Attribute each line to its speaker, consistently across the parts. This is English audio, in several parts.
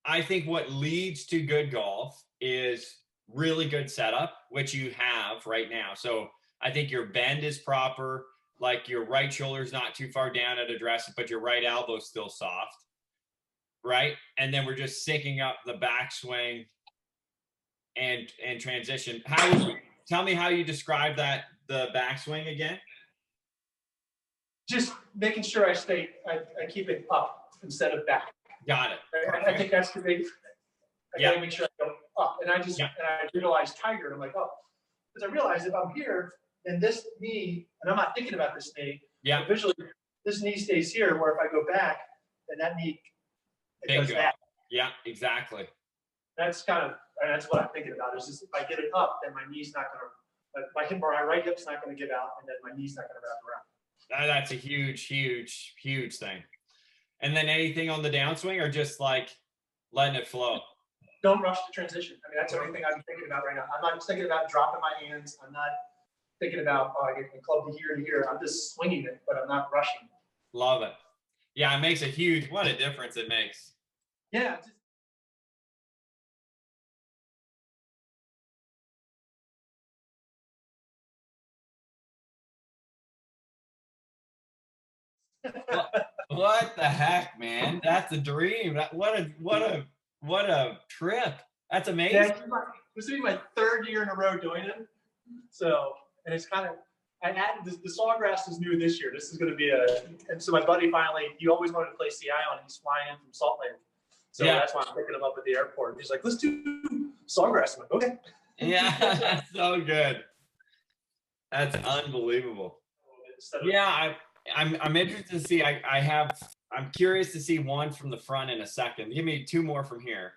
Speaker 1: I think what leads to good golf is really good setup, which you have right now. So I think your bend is proper, like your right shoulder's not too far down at address, but your right elbow's still soft, right? And then we're just syncing up the backswing and transition. Tell me how you describe that, the backswing again?
Speaker 2: Just making sure I keep it up instead of back.
Speaker 1: Got it.
Speaker 2: I think that's the big. I gotta make sure I go up, and I realize tighter. And I'm like, oh, because I realize if I'm here, then this knee, and I'm not thinking about this knee.
Speaker 1: Yeah.
Speaker 2: Visually, this knee stays here. Where if I go back, then that knee does that.
Speaker 1: Yeah, exactly.
Speaker 2: That's what I'm thinking about. Is just if I get it up, then my knee's not gonna, my hip or my right hip's not gonna give out, and then my knee's not gonna wrap around.
Speaker 1: That's a huge thing. And then anything on the downswing, or just like letting it flow?
Speaker 2: Don't rush the transition. I mean, that's the only thing I'm thinking about right now. I'm not thinking about dropping my hands. I'm not thinking about, oh, I get the club to here to here. I'm just swinging it, but I'm not rushing.
Speaker 1: Love it. Yeah, it makes what a difference it makes.
Speaker 2: Yeah.
Speaker 1: What the heck, man? That's a dream. What a trip. That's amazing.
Speaker 2: Yeah, this will be my third year in a row doing it. So, and it's kind of, the Sawgrass is new this year. This is going to be and so my buddy finally, he always wanted to play CI on it. He's flying in from Salt Lake. So that's why I'm picking him up at the airport. He's like, let's do Sawgrass. I'm like, okay.
Speaker 1: Yeah, that's so good. That's unbelievable. Yeah, I'm interested to see. I'm curious to see one from the front in a second. Give me two more from here.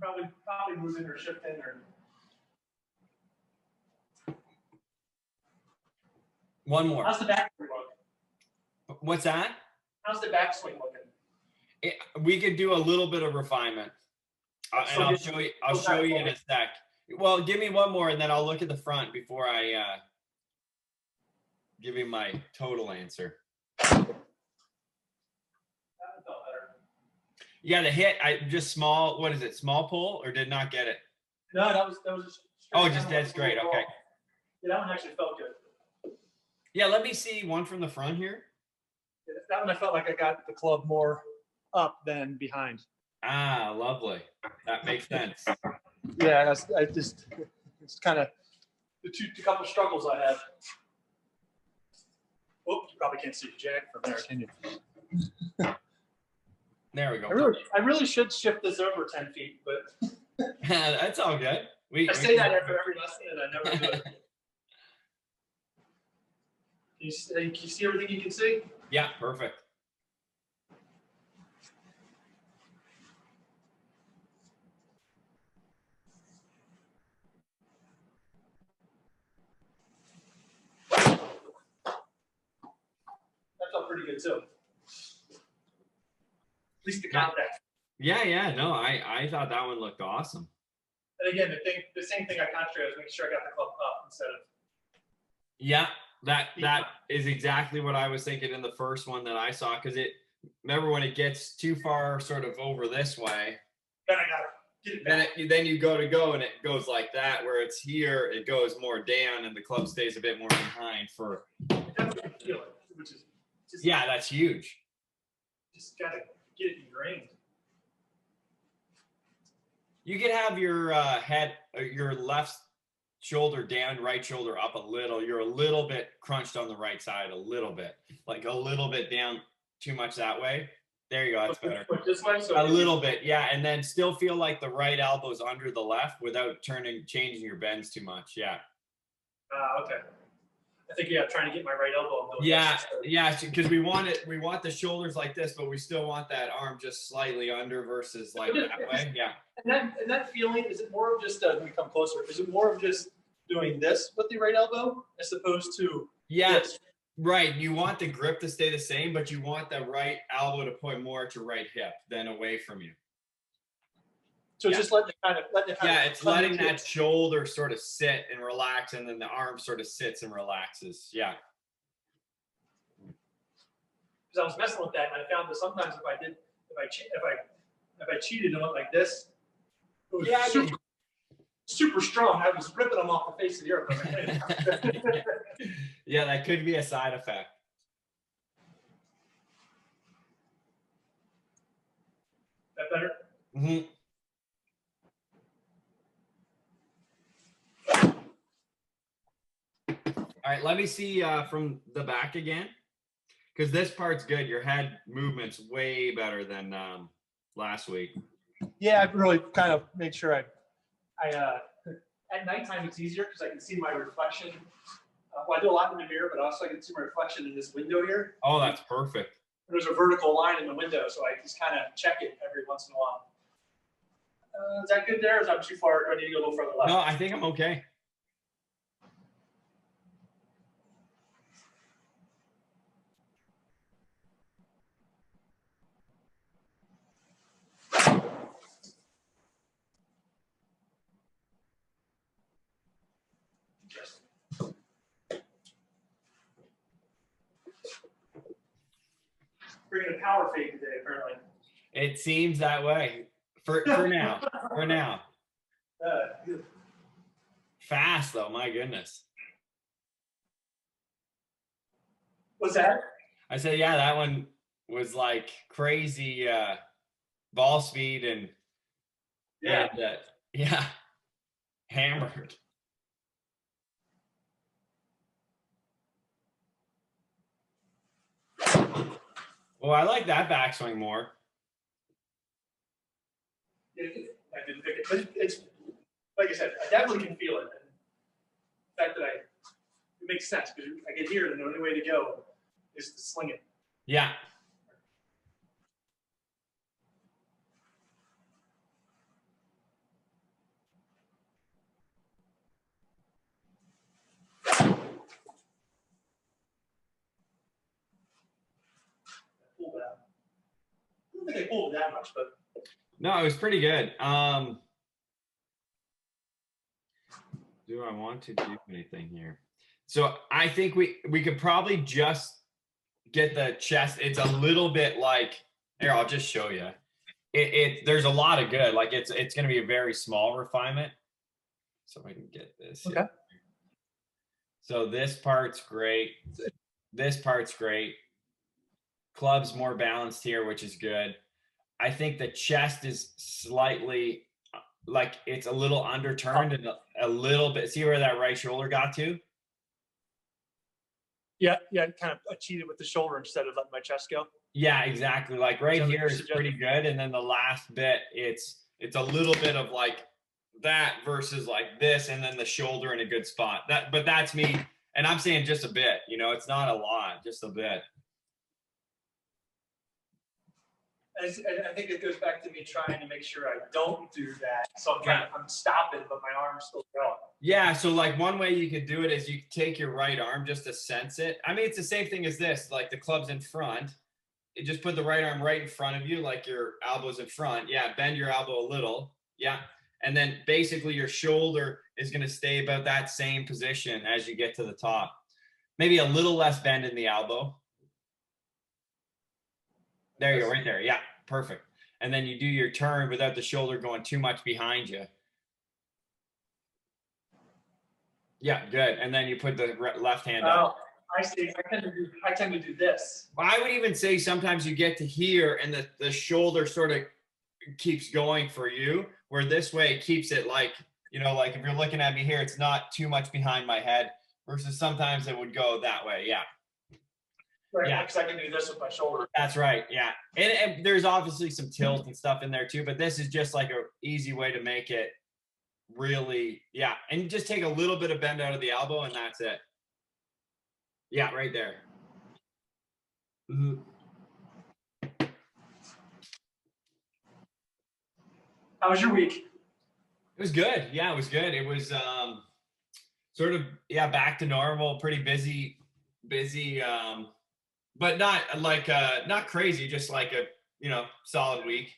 Speaker 2: I'm probably moving or shifting or.
Speaker 1: One more.
Speaker 2: How's the backswing look?
Speaker 1: What's that? How's
Speaker 2: the backswing looking?
Speaker 1: We could do a little bit of refinement, and I'll show you. I'll show you in a sec. Well, give me one more, and then I'll look at the front before I give you my total answer. You got to hit. Just small. What is it? Small pull, or did not get it?
Speaker 2: No, that was just.
Speaker 1: Oh, just dead straight. Okay.
Speaker 2: Yeah, that one actually felt good.
Speaker 1: Yeah, let me see one from the front here.
Speaker 2: Yeah, that one I felt like I got the club more up than behind.
Speaker 1: Ah, lovely. That makes sense.
Speaker 2: Yeah, it's kind of the couple struggles I have. Oh, you probably can't see Jack from there, can you?
Speaker 1: There we go.
Speaker 2: I really should shift this over 10 feet, but
Speaker 1: that's all good.
Speaker 2: I say that after every lesson, and I never do it. Can you see everything you can see?
Speaker 1: Yeah, perfect.
Speaker 2: That felt pretty good too. At least the contact.
Speaker 1: Yeah. No, I thought that one looked awesome.
Speaker 2: And again, the same thing I concentrated was making sure I got the club up instead of.
Speaker 1: Yeah, that is exactly what I was thinking in the first one that I saw. Because remember when it gets too far, sort of over this way.
Speaker 2: Then I gotta get it back.
Speaker 1: Then you go and it goes like that. Where it's here, it goes more down, and the club stays a bit more behind for.
Speaker 2: Definitely feel it, which is.
Speaker 1: Yeah, that's huge.
Speaker 2: Just gotta get it ingrained.
Speaker 1: You could have your your left shoulder down, right shoulder up a little. You're a little bit crunched on the right side, a little bit, like a little bit down too much that way. There you go. That's better.
Speaker 2: This way, so
Speaker 1: a little bit, yeah, and then still feel like the right elbow's under the left without changing your bends too much. Yeah.
Speaker 2: Okay. I think trying to get my right elbow.
Speaker 1: Yeah, because we want the shoulders like this, but we still want that arm just slightly under versus like that way. Yeah.
Speaker 2: And that feeling, is it more of just when we come closer? Is it more of just doing this with the right elbow as opposed to this?
Speaker 1: Right. You want the grip to stay the same, but you want the right elbow to point more at your right hip than away from you.
Speaker 2: So
Speaker 1: Yeah.
Speaker 2: just letting it kind of
Speaker 1: It's letting that shoulder sort of sit and relax, and then the arm sort of sits and relaxes. Yeah.
Speaker 2: Because I was messing with that, and I found that sometimes if I cheated and went like this, it was super strong. I was ripping them off the face of the earth.
Speaker 1: Yeah, that could be a side effect.
Speaker 2: That better?
Speaker 1: Mm-hmm. All right, let me see from the back again, because this part's good. Your head movement's way better than last week.
Speaker 2: Yeah, I really kind of made sure I at nighttime it's easier because I can see my reflection. Well, I do a lot in the mirror, but also I can see my reflection in this window here.
Speaker 1: Oh, that's perfect.
Speaker 2: There's a vertical line in the window, so I just kind of check it every once in a while. Is that good there, or is that too far? Do I need to go a little further left?
Speaker 1: No, I think I'm okay.
Speaker 2: Bringing a power fade today, apparently.
Speaker 1: It seems that way for now. For now. Fast though, my goodness.
Speaker 2: What's that?
Speaker 1: I said, yeah, that one was like crazy ball speed and hammered. Well, I like that backswing more.
Speaker 2: I didn't think it, but it's like I said, I definitely can feel it. And the fact that it makes sense because I get here, and the only way to go is to sling it.
Speaker 1: Yeah.
Speaker 2: Pulled out. I don't think I pulled it that much, but
Speaker 1: No, it was pretty good. Do I want to do anything here? So I think we could probably just get the chest. It's a little bit like here. I'll just show you. There's a lot of good. Like it's going to be a very small refinement. So I can get this.
Speaker 2: okay.
Speaker 1: Here. So this part's great. This part's great. Club's more balanced here, which is good. I think the chest is slightly like it's a little underturned and a little bit. See where that right shoulder got to?
Speaker 2: Yeah, kind of I cheated with the shoulder instead of letting my chest go.
Speaker 1: Yeah, exactly. Like right here is pretty good, and then the last bit, it's a little bit of like that versus like this, and then the shoulder in a good spot. But that's me, and I'm saying just a bit. You know, it's not a lot, just a bit.
Speaker 2: And I think it goes back to me trying to make sure I don't do that. So I'm stopping, but my arm's still going.
Speaker 1: Yeah, so like one way you could do it is you take your right arm just to sense it. I mean, it's the same thing as this, like the club's in front. You just put the right arm right in front of you, like your elbow's in front. Yeah, bend your elbow a little. Yeah. And then basically your shoulder is going to stay about that same position as you get to the top. Maybe a little less bend in the elbow. There you go, right there. Yeah, perfect. And then you do your turn without the shoulder going too much behind you. Yeah, good. And then you put the left hand up.
Speaker 2: I see. I tend to do this.
Speaker 1: I would even say sometimes you get to here and the shoulder sort of keeps going for you, where this way it keeps it like, you know, like if you're looking at me here, it's not too much behind my head versus sometimes it would go that way. Yeah.
Speaker 2: Right, yeah, because I can do this with my shoulder.
Speaker 1: That's right, yeah. And there's obviously some tilt and stuff in there too, but this is just like an easy way to make it really, yeah. And you just take a little bit of bend out of the elbow and that's it. Yeah, right there. Mm-hmm.
Speaker 2: How was your week?
Speaker 1: It was good. Yeah, it was good. It was sort of, yeah, back to normal, pretty busy, but not like not crazy, just like a, you know, solid week.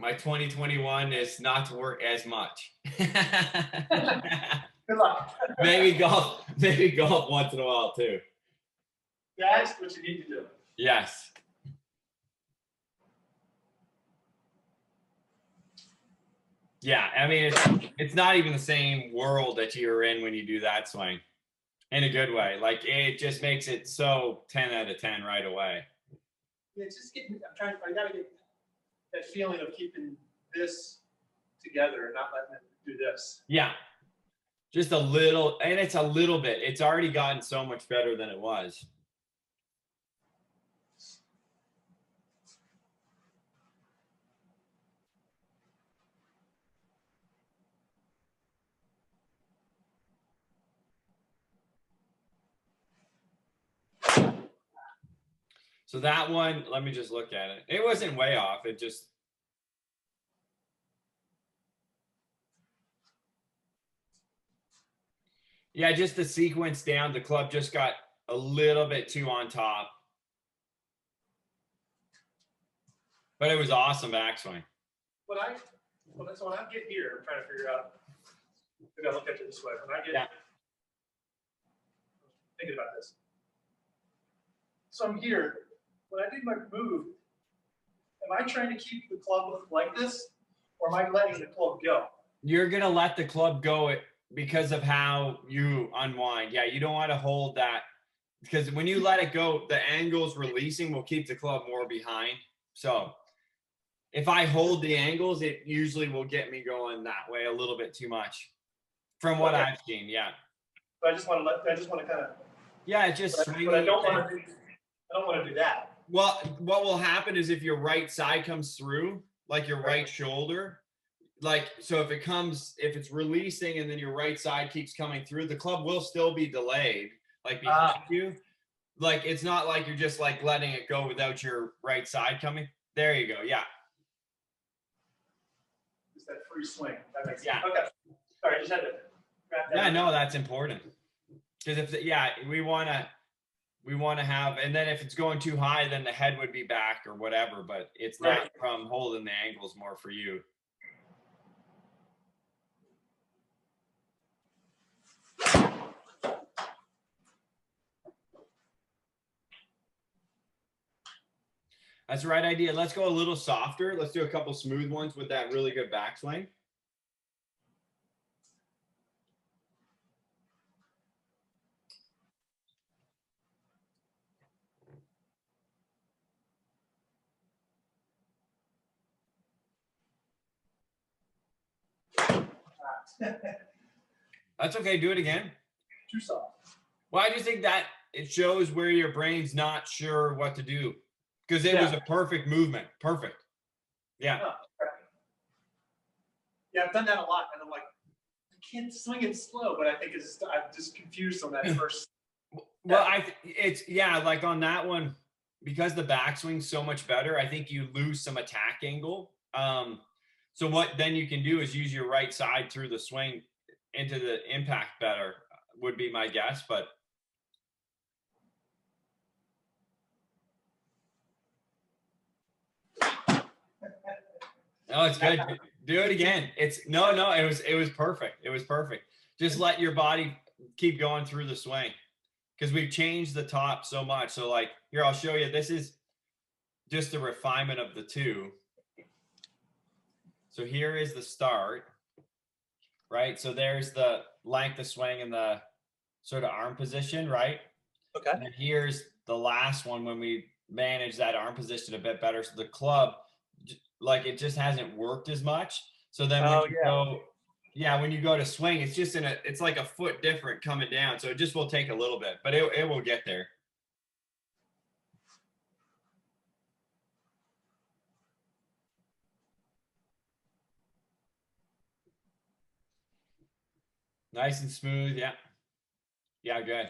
Speaker 1: My 2021 is not to work as much.
Speaker 2: Good luck.
Speaker 1: maybe golf once in a while too.
Speaker 2: That's what you need to do.
Speaker 1: Yes. Yeah, I mean, it's not even the same world that you're in when you do that swing, in a good way. Like, it just makes it so 10 out of 10 right away.
Speaker 2: Yeah, it's just getting. I gotta get that feeling of keeping this together and not letting it do this.
Speaker 1: Yeah, just a little, and it's a little bit. It's already gotten so much better than it was. So that one, let me just look at it. It wasn't way off. It just, yeah, just the sequence down. The club just got a little bit too on top. But it was awesome backswing.
Speaker 2: So when I get here, I'm trying to figure out. Maybe I'll look at it this way. When I get thinking about this. So I'm here. When I do my move, am I trying to keep the club like this, or am I letting the club go?
Speaker 1: You're going to let the club go because of how you unwind. Yeah, you don't want to hold that, because when you let it go, the angles releasing will keep the club more behind. So if I hold the angles, it usually will get me going that way a little bit too much from what I've seen. Yeah.
Speaker 2: So I just want to kind of.
Speaker 1: Yeah, just swing.
Speaker 2: But I don't want to do that.
Speaker 1: Well, what will happen is if your right side comes through, like your right shoulder, like, so if it's releasing and then your right side keeps coming through, the club will still be delayed, like behind you. Like, it's not like you're just like letting it go without your right side coming. There you go. Yeah.
Speaker 2: Just that free swing. That makes
Speaker 1: sense.
Speaker 2: Okay. Sorry, I just had to wrap that.
Speaker 1: Yeah, no, that's important. Because we want to have, and then if it's going too high, then the head would be back or whatever, but it's not from holding the angles more for you. That's the right idea. Let's go a little softer. Let's do a couple smooth ones with that really good backswing. That's okay. Do it again.
Speaker 2: Too soft.
Speaker 1: Well, I just think that it shows where your brain's not sure what to do, because it was a perfect movement. Perfect. Yeah.
Speaker 2: Yeah, I've done that a lot, and I'm like, I can't swing it slow, but I think I'm just confused on that first.
Speaker 1: Well, like on that one, because the backswing's so much better, I think you lose some attack angle. So what then you can do is use your right side through the swing into the impact better, would be my guess. But no, it's good. Do it again. It was perfect. It was perfect. Just let your body keep going through the swing, because we've changed the top so much. So like here, I'll show you. This is just a refinement of the two. So here is the start, right? So there's the length of swing and the sort of arm position, right?
Speaker 2: Okay.
Speaker 1: And then here's the last one when we manage that arm position a bit better. So the club, like, it just hasn't worked as much. So then when you go to swing, it's just it's like a foot different coming down. So it just will take a little bit, but it will get there. Nice and smooth. Yeah. Yeah, good.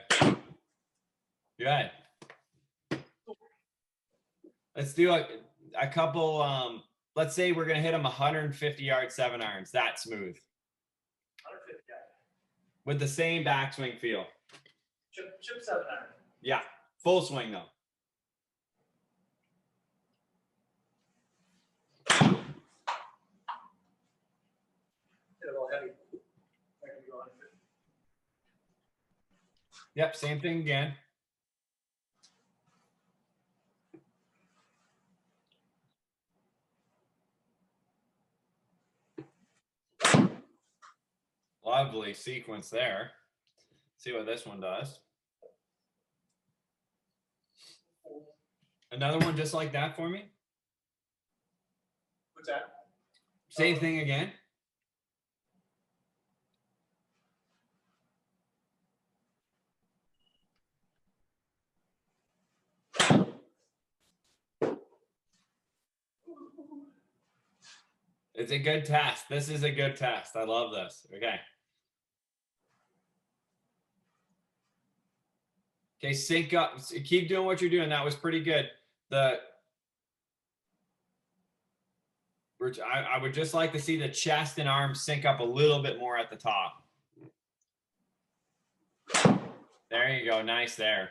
Speaker 1: Good. Let's do a couple, let's say we're going to hit them 150-yard 7-irons. That smooth.
Speaker 2: 150 yards.
Speaker 1: With the same backswing feel.
Speaker 2: Chip 7-iron.
Speaker 1: Yeah. Full swing, though. Yep, same thing again. Lovely sequence there. See what this one does. Another one just like that for me.
Speaker 2: What's that?
Speaker 1: Same thing again. It's a good test. This is a good test. I love this. Okay. Okay, sync up. Keep doing what you're doing. That was pretty good. I would just like to see the chest and arms sync up a little bit more at the top. There you go. Nice there.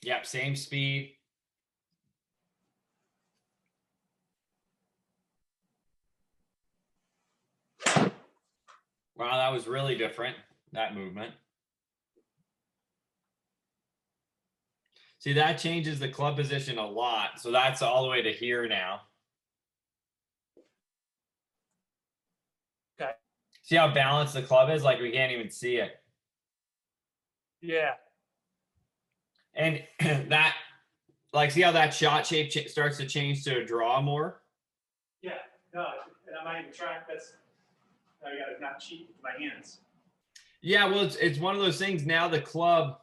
Speaker 1: Yep, same speed. Wow, that was really different, that movement. See, that changes the club position a lot. So that's all the way to here now.
Speaker 2: Okay.
Speaker 1: See how balanced the club is? Like we can't even see it.
Speaker 2: Yeah.
Speaker 1: And that, like, see how that shot shape starts to change to a draw more?
Speaker 2: Yeah. No, and I'm not even trying. That's, I gotta not cheat with my hands.
Speaker 1: Yeah, well, it's one of those things now. The club,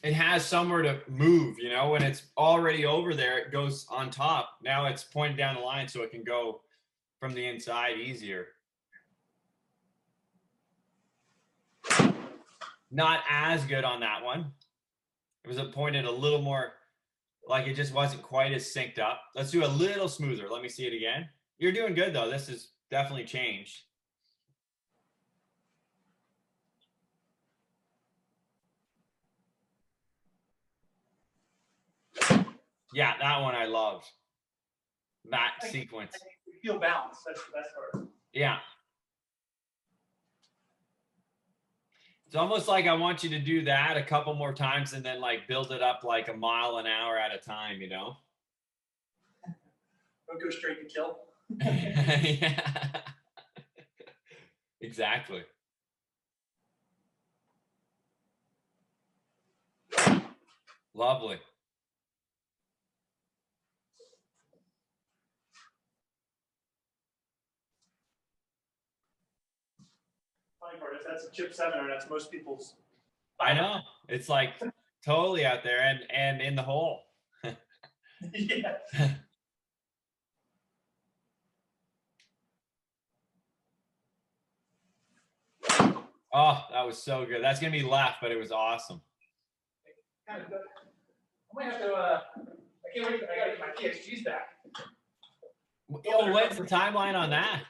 Speaker 1: it has somewhere to move, you know, when it's already over there, it goes on top. Now it's pointed down the line so it can go from the inside easier. Not as good on that one. It was pointed a little more, like it just wasn't quite as synced up. Let's do a little smoother. Let me see it again. You're doing good though. This has definitely changed. Yeah, that one I loved. That sequence.
Speaker 2: I feel balanced. That's the best part.
Speaker 1: Yeah. It's almost like I want you to do that a couple more times and then like build it up like a mile an hour at a time, you know?
Speaker 2: Don't go straight to kill.
Speaker 1: Yeah. Exactly. Lovely.
Speaker 2: Funny part is that's a chip 7, or that's most people's.
Speaker 1: I know. It's like totally out there and in the hole.
Speaker 2: Yeah.
Speaker 1: Oh, that was so good. That's gonna be left, but it was awesome.
Speaker 2: Kind of good. I might have to. I can't wait. I gotta get my PXGs back.
Speaker 1: Oh, what's the timeline on that?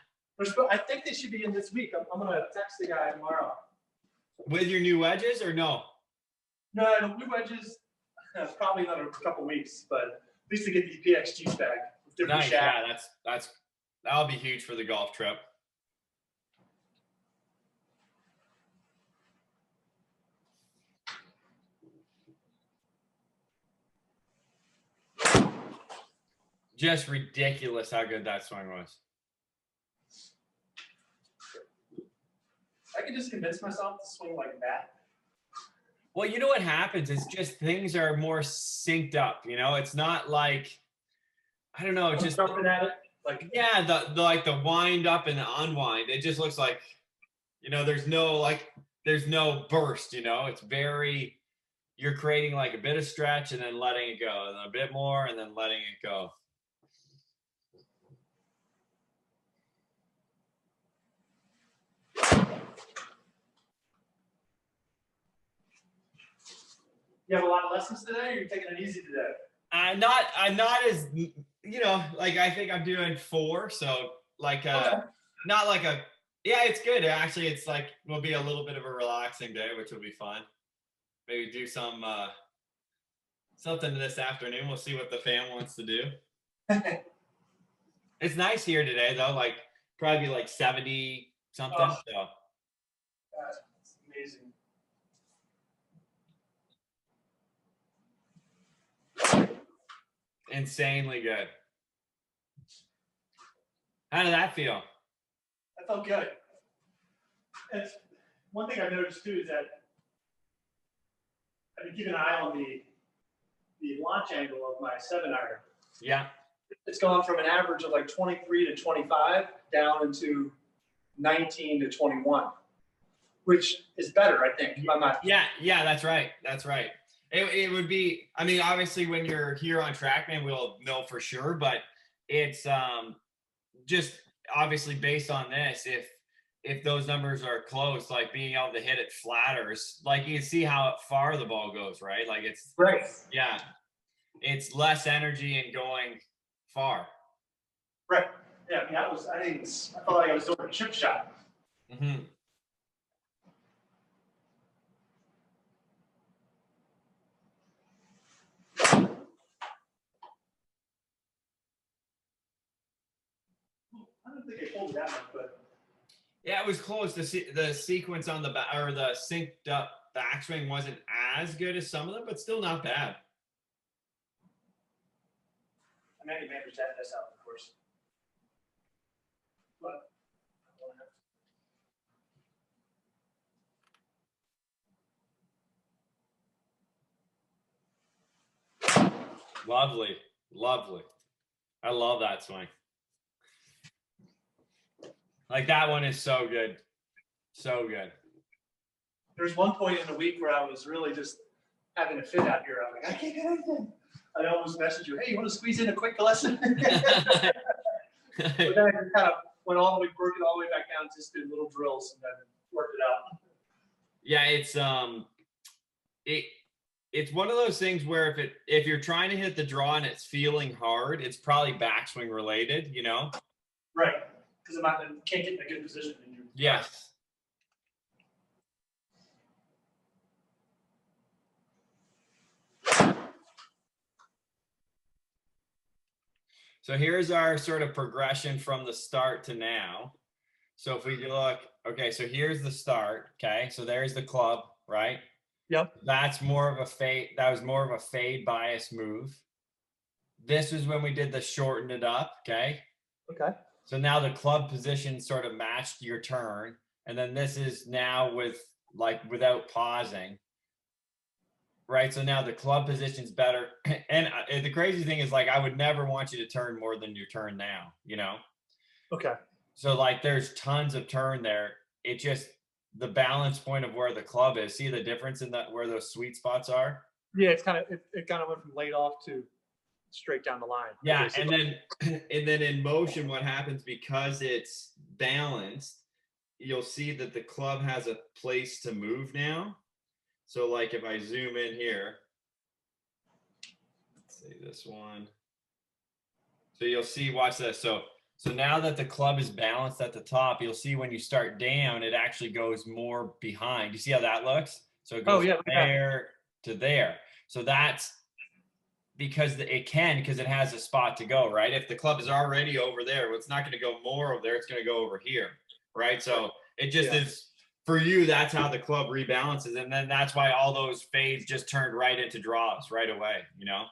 Speaker 2: I think they should be in this week. I'm gonna text the guy tomorrow.
Speaker 1: With your new wedges or no?
Speaker 2: No, the blue wedges. Probably another couple weeks, but at least to get these PXGs back. With different
Speaker 1: Nice.
Speaker 2: shaft.
Speaker 1: Yeah, that'll be huge for the golf trip. Just ridiculous how good that swing was.
Speaker 2: I can just convince myself to swing like that.
Speaker 1: Well, you know what happens is just things are more synced up. You know, it's not like, I don't know, just
Speaker 2: jumping at it. Like,
Speaker 1: yeah, the like the wind up and the unwind. It just looks like, you know, there's no burst. You know, it's very, you're creating like a bit of stretch and then letting it go, and a bit more and then letting it go.
Speaker 2: you have a lot of lessons today, or you're taking it easy today?
Speaker 1: I'm not as, you know, like I think I'm doing 4, so like
Speaker 2: Okay.
Speaker 1: not like a, yeah, it's good actually. It's like will be a little bit of a relaxing day, which will be fun. Maybe do some something this afternoon. We'll see what the fam wants to do. It's nice here today though, like probably like 70 something.
Speaker 2: Oh,
Speaker 1: So
Speaker 2: that's amazing.
Speaker 1: insanely good. How did that feel?
Speaker 2: That felt good. And one thing I've noticed too is that I've been keeping an eye on the launch angle of my 7-iron.
Speaker 1: Yeah.
Speaker 2: It's gone from an average of like 23 to 25 down into 19 to 21, which is better, I think. I'm not.
Speaker 1: Yeah, that's right. That's right. It would be, I mean, obviously when you're here on TrackMan, we'll know for sure, but it's just obviously based on this, if those numbers are close, like being able to hit it flatters, like you can see how far the ball goes, right? Like it's
Speaker 2: Right.
Speaker 1: yeah, it's less energy and going far.
Speaker 2: Right. Yeah. I mean, I felt like I was doing a chip shot.
Speaker 1: Mm-hmm.
Speaker 2: I don't think I pulled that much, but
Speaker 1: Yeah, it was close. The sequence on the back or the synced up backswing wasn't as good as some of them, but still not bad.
Speaker 2: I mean, I can manage this out, of course. But
Speaker 1: Lovely, lovely. I love that swing. Like that one is so good, so good.
Speaker 2: there's one point in the week where I was really just having a fit out here. I'm like, I can't get anything. I almost messaged you, hey, you want to squeeze in a quick lesson? But then I just kind of went all the way, broke it all the way back down, just did little drills and then worked it out.
Speaker 1: Yeah, it's one of those things where if you're trying to hit the draw and it's feeling hard, it's probably backswing related, you know?
Speaker 2: Right. Because I can't get in a good position.
Speaker 1: Yes. So here's our sort of progression from the start to now. So if we look, okay, so here's the start. Okay, so there's the club, right?
Speaker 2: Yep.
Speaker 1: That's more of a fade. That was more of a fade bias move. This is when we did the shorten it up. Okay.
Speaker 2: Okay.
Speaker 1: So now the club position sort of matched your turn. And then this is now with like without pausing. Right. So now the club position's better. And the crazy thing is like I would never want you to turn more than your turn now, you know?
Speaker 2: Okay.
Speaker 1: So like there's tons of turn there. It just the balance point of where the club is. See the difference in that where those sweet spots are?
Speaker 2: Yeah, it kind of went from laid off to straight down the line.
Speaker 1: Yeah, and then in motion, what happens because it's balanced, you'll see that the club has a place to move now. So like if I zoom in here, let's see this one. So you'll see, watch this. So now that the club is balanced at the top, you'll see when you start down, it actually goes more behind. You see how that looks? So it goes from there to there. So that's because because it has a spot to go, right? If the club is already over there, well, it's not going to go more over there. It's going to go over here, right? So it just is for you. That's how the club rebalances, and then that's why all those fades just turned right into draws right away. You know.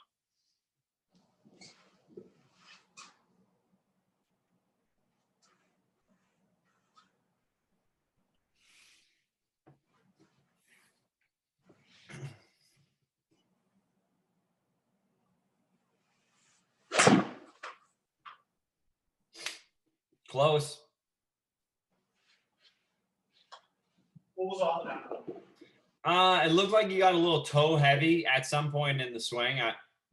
Speaker 1: Close.
Speaker 2: What was all of that?
Speaker 1: It looked like you got a little toe heavy at some point in the swing,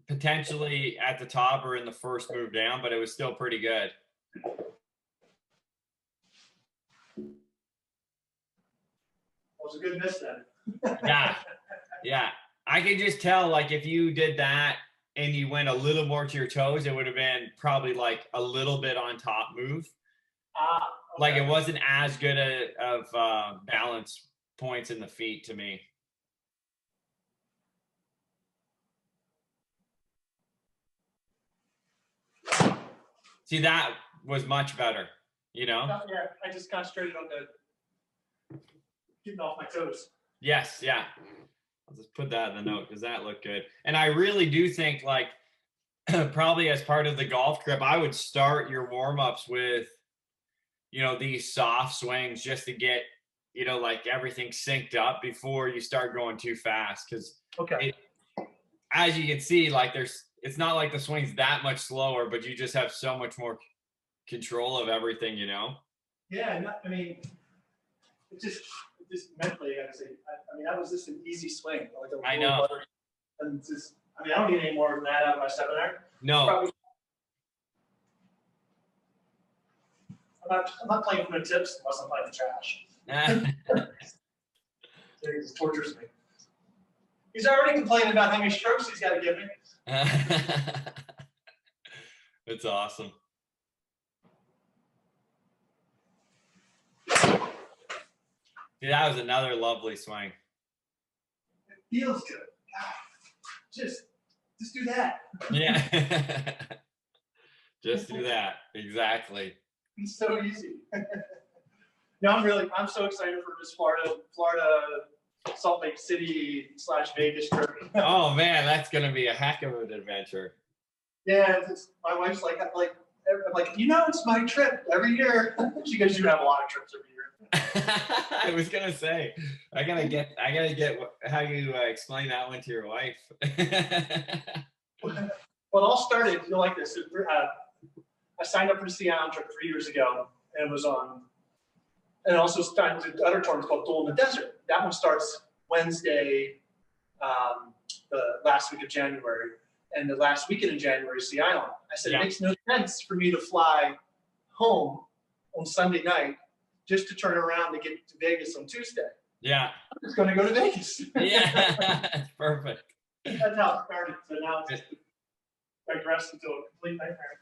Speaker 1: potentially at the top or in the first move down, but it was still pretty good.
Speaker 2: It was a good miss then.
Speaker 1: Yeah. I could just tell, like, if you did that and you went a little more to your toes, it would have been probably like a little bit on top move.
Speaker 2: Okay.
Speaker 1: Like it wasn't as good of balance points in the feet to me. See, that was much better, you know?
Speaker 2: Yeah, I just concentrated on the getting off my toes.
Speaker 1: Yes, yeah. I'll just put that in the note because that looked good. And I really do think, like, probably as part of the golf trip, I would start your warm-ups with, you know, these soft swings just to get, you know, like everything synced up before you start going too fast. Because
Speaker 2: Okay.
Speaker 1: As you can see, like it's not like the swing's that much slower, but you just have so much more control of everything, you know?
Speaker 2: Yeah, I mean, it just mentally, I say, I mean, that was just an easy swing. Like
Speaker 1: I know.
Speaker 2: And just, I mean, I don't need any more than that out of my 7-iron.
Speaker 1: No.
Speaker 2: Probably, I'm not playing for the tips unless I'm playing the trash. It just tortures me. He's already complaining about how many strokes he's got to give me.
Speaker 1: It's awesome. See, that was another lovely swing.
Speaker 2: It feels good. Just do that.
Speaker 1: Yeah. Just do that. Exactly.
Speaker 2: It's so easy. No, I'm so excited for this Florida Salt Lake City / Vegas trip.
Speaker 1: Oh man, that's gonna be a heck of an adventure.
Speaker 2: Yeah, my wife's like, I'm like, you know, it's my trip every year. She goes, you have a lot of trips every year.
Speaker 1: I was gonna say, I gotta get how you explain that one to your wife.
Speaker 2: Well, it all started, you'll like this. I signed up for the Sea Island trip 3 years ago, and it was on, and also started the other tournament called Duel in the Desert. That one starts Wednesday, the last week of January, and the last weekend in January is Sea Island. I said, It makes no sense for me to fly home on Sunday night just to turn around to get to Vegas on Tuesday.
Speaker 1: Yeah.
Speaker 2: I'm just going to go to Vegas.
Speaker 1: Yeah, that's perfect.
Speaker 2: That's how it started. So now it's just digressed into a complete nightmare.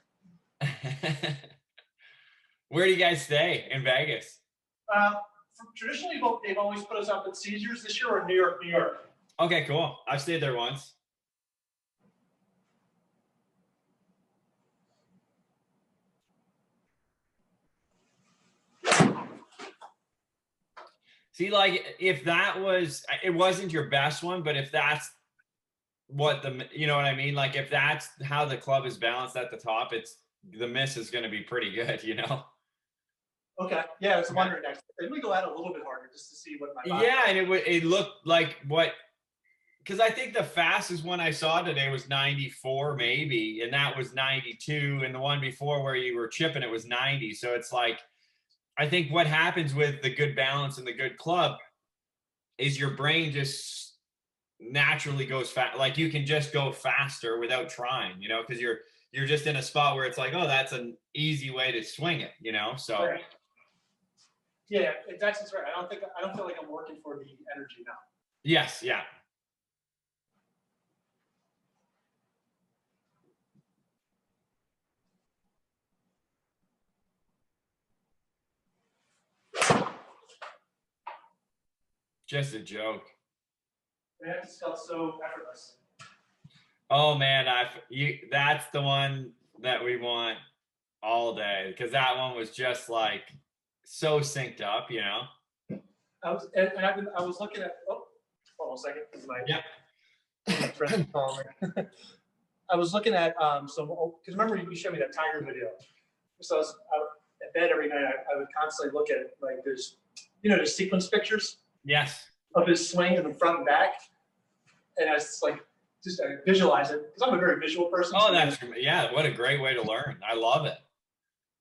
Speaker 1: Where do you guys stay in Vegas?
Speaker 2: Traditionally, they've always put us up at Caesars. This year, we're in New York, New York.
Speaker 1: Okay, cool. I've stayed there once. See, like, if that was, it wasn't your best one, but if that's what you know what I mean? Like, if that's how the club is balanced at the top, the miss is going to be pretty good, you know?
Speaker 2: Okay. Yeah, I was wondering next. Maybe we go out a little bit harder just to see what my body.
Speaker 1: Yeah, and it looked like because I think the fastest one I saw today was 94 maybe, and that was 92, and the one before where you were chipping it was 90. So it's like, I think what happens with the good balance and the good club is your brain just naturally goes fast. Like, you can just go faster without trying, you know, because you're just in a spot where it's like, oh, that's an easy way to swing it, you know. So
Speaker 2: right. Yeah, that's right. I don't feel like I'm working for the energy now.
Speaker 1: yes, yeah. Just a joke.
Speaker 2: That just felt so effortless.
Speaker 1: Oh man, that's the one that we want all day, because that one was just like so synced up, you know.
Speaker 2: I was looking at. Oh, hold on a second. This is my friend calling me. I was looking at some, because remember you showed me that tiger video. So I was at bed every night. I would constantly look at, like, there's sequence pictures.
Speaker 1: Yes.
Speaker 2: Of his swing in the front and back, and I was like, I visualize it because I'm a very visual person.
Speaker 1: Oh, what a great way to learn. I love it.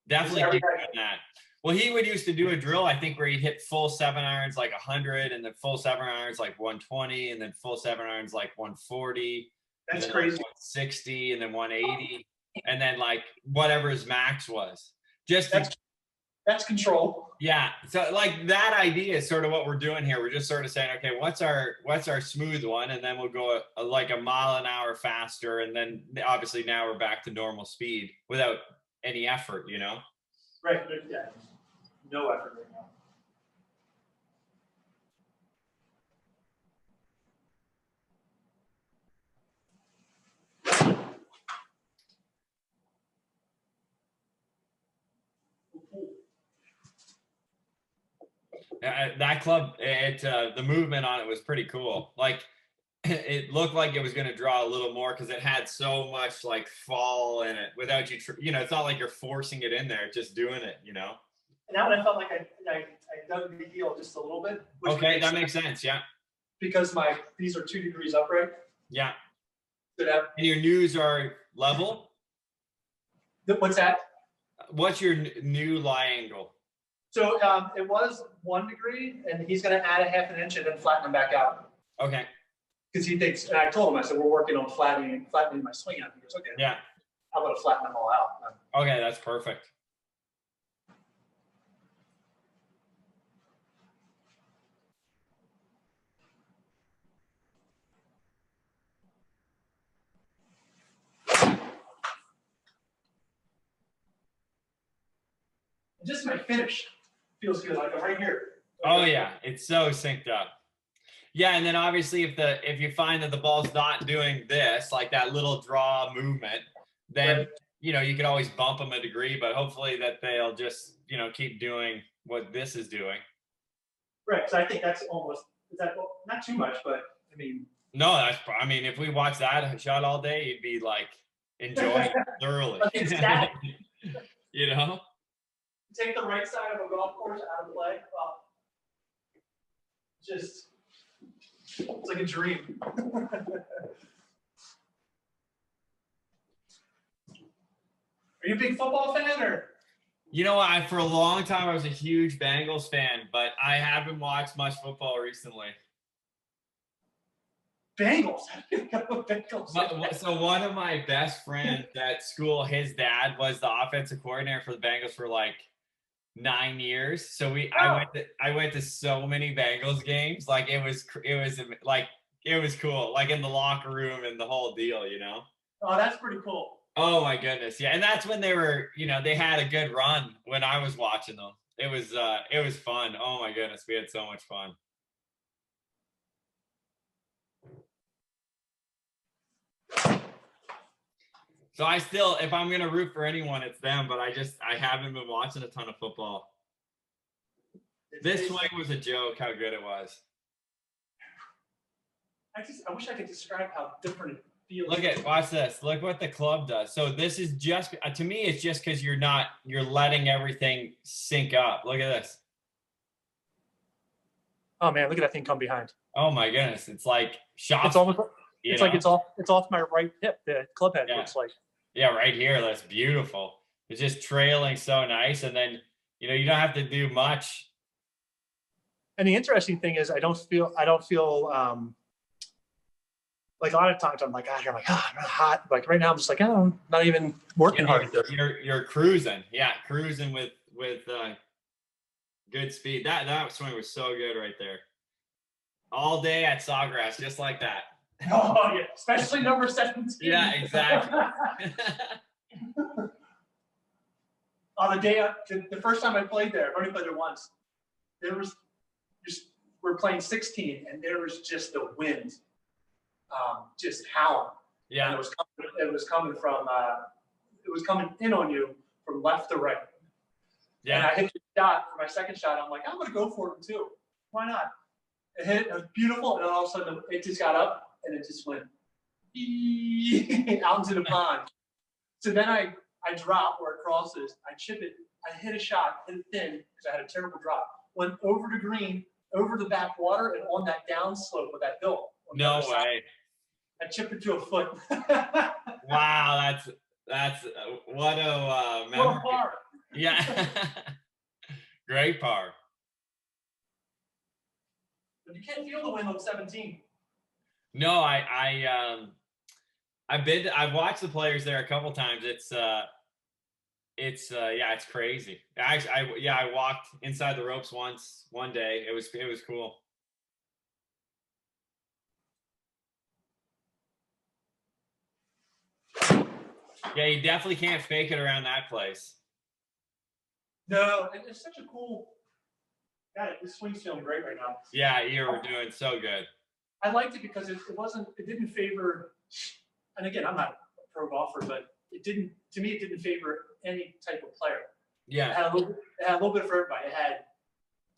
Speaker 1: Definitely keep doing that. Well, he would used to do a drill, I think, where he'd hit full 7-irons like 100, and then full 7-irons like 120, and then full 7-irons like 140.
Speaker 2: That's crazy.
Speaker 1: Like 160, and then 180, and then like whatever his max was.
Speaker 2: That's control.
Speaker 1: Yeah. So like that idea is sort of what we're doing here. We're just sort of saying, okay, what's our smooth one? And then we'll go like a mile an hour faster. And then obviously now we're back to normal speed without any effort, you know?
Speaker 2: Right. Yeah. No effort right now.
Speaker 1: That club, the movement on it was pretty cool. Like it looked like it was going to draw a little more because it had so much like fall in it without you. It's not like you're forcing it in there, just doing it.
Speaker 2: And now I felt like I dug the heel just a little bit.
Speaker 1: Okay, that makes sense. Yeah.
Speaker 2: Because these are 2 degrees upright.
Speaker 1: Yeah.
Speaker 2: And
Speaker 1: your knees are level.
Speaker 2: What's that?
Speaker 1: What's your new lie angle?
Speaker 2: So it was 1 degree, and he's going to add a half an inch and then flatten them back out.
Speaker 1: Okay.
Speaker 2: Because he thinks, and I told him, I said, we're working on flattening my swing out. He goes, okay.
Speaker 1: Yeah.
Speaker 2: I'm going to flatten them all out.
Speaker 1: Okay, that's perfect.
Speaker 2: Just my finish feels good, like I'm right here.
Speaker 1: Oh yeah, it's so synced up. Yeah, and then obviously if you find that the ball's not doing this, like that little draw movement, then
Speaker 2: right.
Speaker 1: You could always bump them a degree, but hopefully that they'll just keep doing what this is doing.
Speaker 2: Right. So I think that's not too much, but I mean.
Speaker 1: No, if we watch that shot all day, you'd be like enjoying it thoroughly.
Speaker 2: Take the right side of a golf course out of play. It's like a dream. Are you a big football fan or?
Speaker 1: For a long time I was a huge Bengals fan, but I haven't watched much football recently.
Speaker 2: Bengals.
Speaker 1: So one of my best friends at school, his dad was the offensive coordinator for the Bengals for like 9 years. So I went to so many Bengals games. Like it was cool. Like in the locker room and the whole deal,
Speaker 2: Oh, that's pretty cool.
Speaker 1: Oh my goodness. Yeah. And that's when they were, they had a good run when I was watching them. It was fun. Oh my goodness. We had so much fun. So if I'm going to root for anyone, it's them, but I haven't been watching a ton of football. This swing was a joke how good it was.
Speaker 2: I wish I could describe how different it feels.
Speaker 1: Watch this. Look what the club does. So this is just, to me, it's just because you're letting everything sync up. Look at this.
Speaker 2: Oh man, look at that thing come behind.
Speaker 1: Oh my goodness. It's like shot.
Speaker 2: It's almost, it's off my right hip. The club head looks like.
Speaker 1: Yeah, right here. That's beautiful. It's just trailing so nice. And then, you don't have to do much.
Speaker 2: And the interesting thing is I don't feel like a lot of times I'm like, I'm hot. Like right now I'm just like, I'm not even working hard.
Speaker 1: You're cruising. Yeah, cruising with good speed. That swing was so good right there. All day at Sawgrass, just like that.
Speaker 2: Oh yeah, especially number 17.
Speaker 1: Yeah, exactly.
Speaker 2: The first time I played there, I've only played there once. We're playing 16, and there was just the wind, just howling.
Speaker 1: Yeah,
Speaker 2: and it was coming in on you from left to right.
Speaker 1: Yeah,
Speaker 2: and I hit the shot for my second shot. I'm like, I'm gonna go for it too. Why not? It hit. It was beautiful, and then all of a sudden it just got up. And it just went out into the pond. So then I drop where it crosses. I chip it. I hit a shot, hit it thin because I had a terrible drop. Went over the green, over the back water, and on that down slope of that hill.
Speaker 1: No way.
Speaker 2: I chipped it to a foot.
Speaker 1: Wow, that's what a memory.
Speaker 2: What a par.
Speaker 1: Yeah, great par.
Speaker 2: But you can't feel the wind on 17.
Speaker 1: No, I've watched the players there a couple times. It's crazy. I walked inside the ropes one day. It was cool. Yeah, you definitely can't fake it around that place.
Speaker 2: No, it's such a cool. God, this swing's feeling great right now.
Speaker 1: Yeah, you're doing so good.
Speaker 2: I liked it because it didn't favor, and again, I'm not a pro golfer, but it didn't favor any type of player.
Speaker 1: Yeah.
Speaker 2: It had a little bit for everybody. It had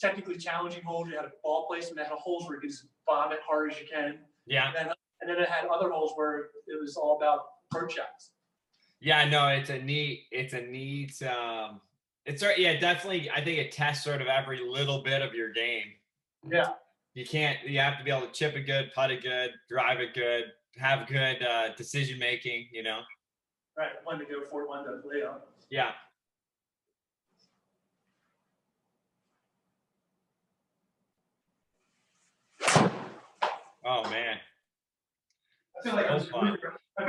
Speaker 2: technically challenging holes. You had a ball placement. It had holes where you could just bomb it hard as you can.
Speaker 1: Yeah.
Speaker 2: And then it had other holes where it was all about approach shots.
Speaker 1: Yeah, no, it's a neat, yeah, definitely. I think it tests sort of every little bit of your game.
Speaker 2: Yeah.
Speaker 1: You have to be able to chip it good, putt it good, drive it good, have good decision making, you know?
Speaker 2: Right. One to go for it, one to lay up.
Speaker 1: Yeah. Oh man.
Speaker 2: I feel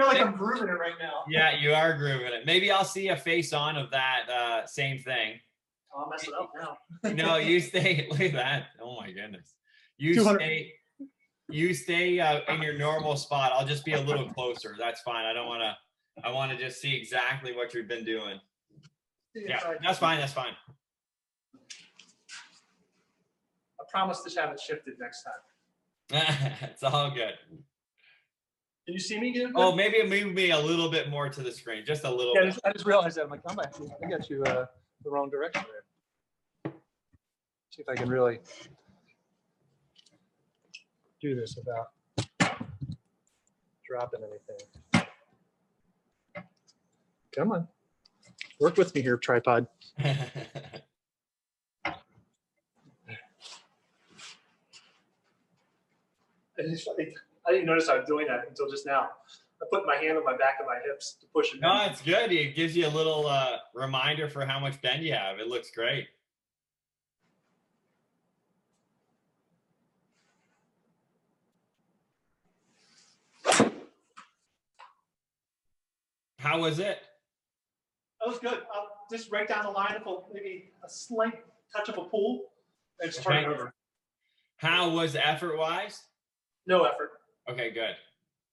Speaker 2: like I'm grooving it right now.
Speaker 1: Yeah, you are grooving it. Maybe I'll see a face on of that same thing.
Speaker 2: I'll mess it up now.
Speaker 1: No, you stay. Look at that. Oh my goodness. You stay in your normal spot. I'll just be a little closer. That's fine. I want to just see exactly what you've been doing. Yeah, that's fine. That's fine.
Speaker 2: I promise to have it shifted next time.
Speaker 1: It's all good.
Speaker 2: Can you see me again?
Speaker 1: Oh, maybe it moved me a little bit more to the screen, just a little bit.
Speaker 2: I just realized that. I'm like, I got you the wrong direction there. See if I can really do this without dropping anything. Come on. Work with me here, tripod. I didn't notice I was doing that until just now. I put my hand on my back of my hips to push it.
Speaker 1: No, it's good. It gives you a little reminder for how much bend you have. It looks great. How was it?
Speaker 2: That was good. Just right down the line of maybe a slight touch of a pull and just turn it over.
Speaker 1: How was effort wise?
Speaker 2: No effort.
Speaker 1: Okay, good.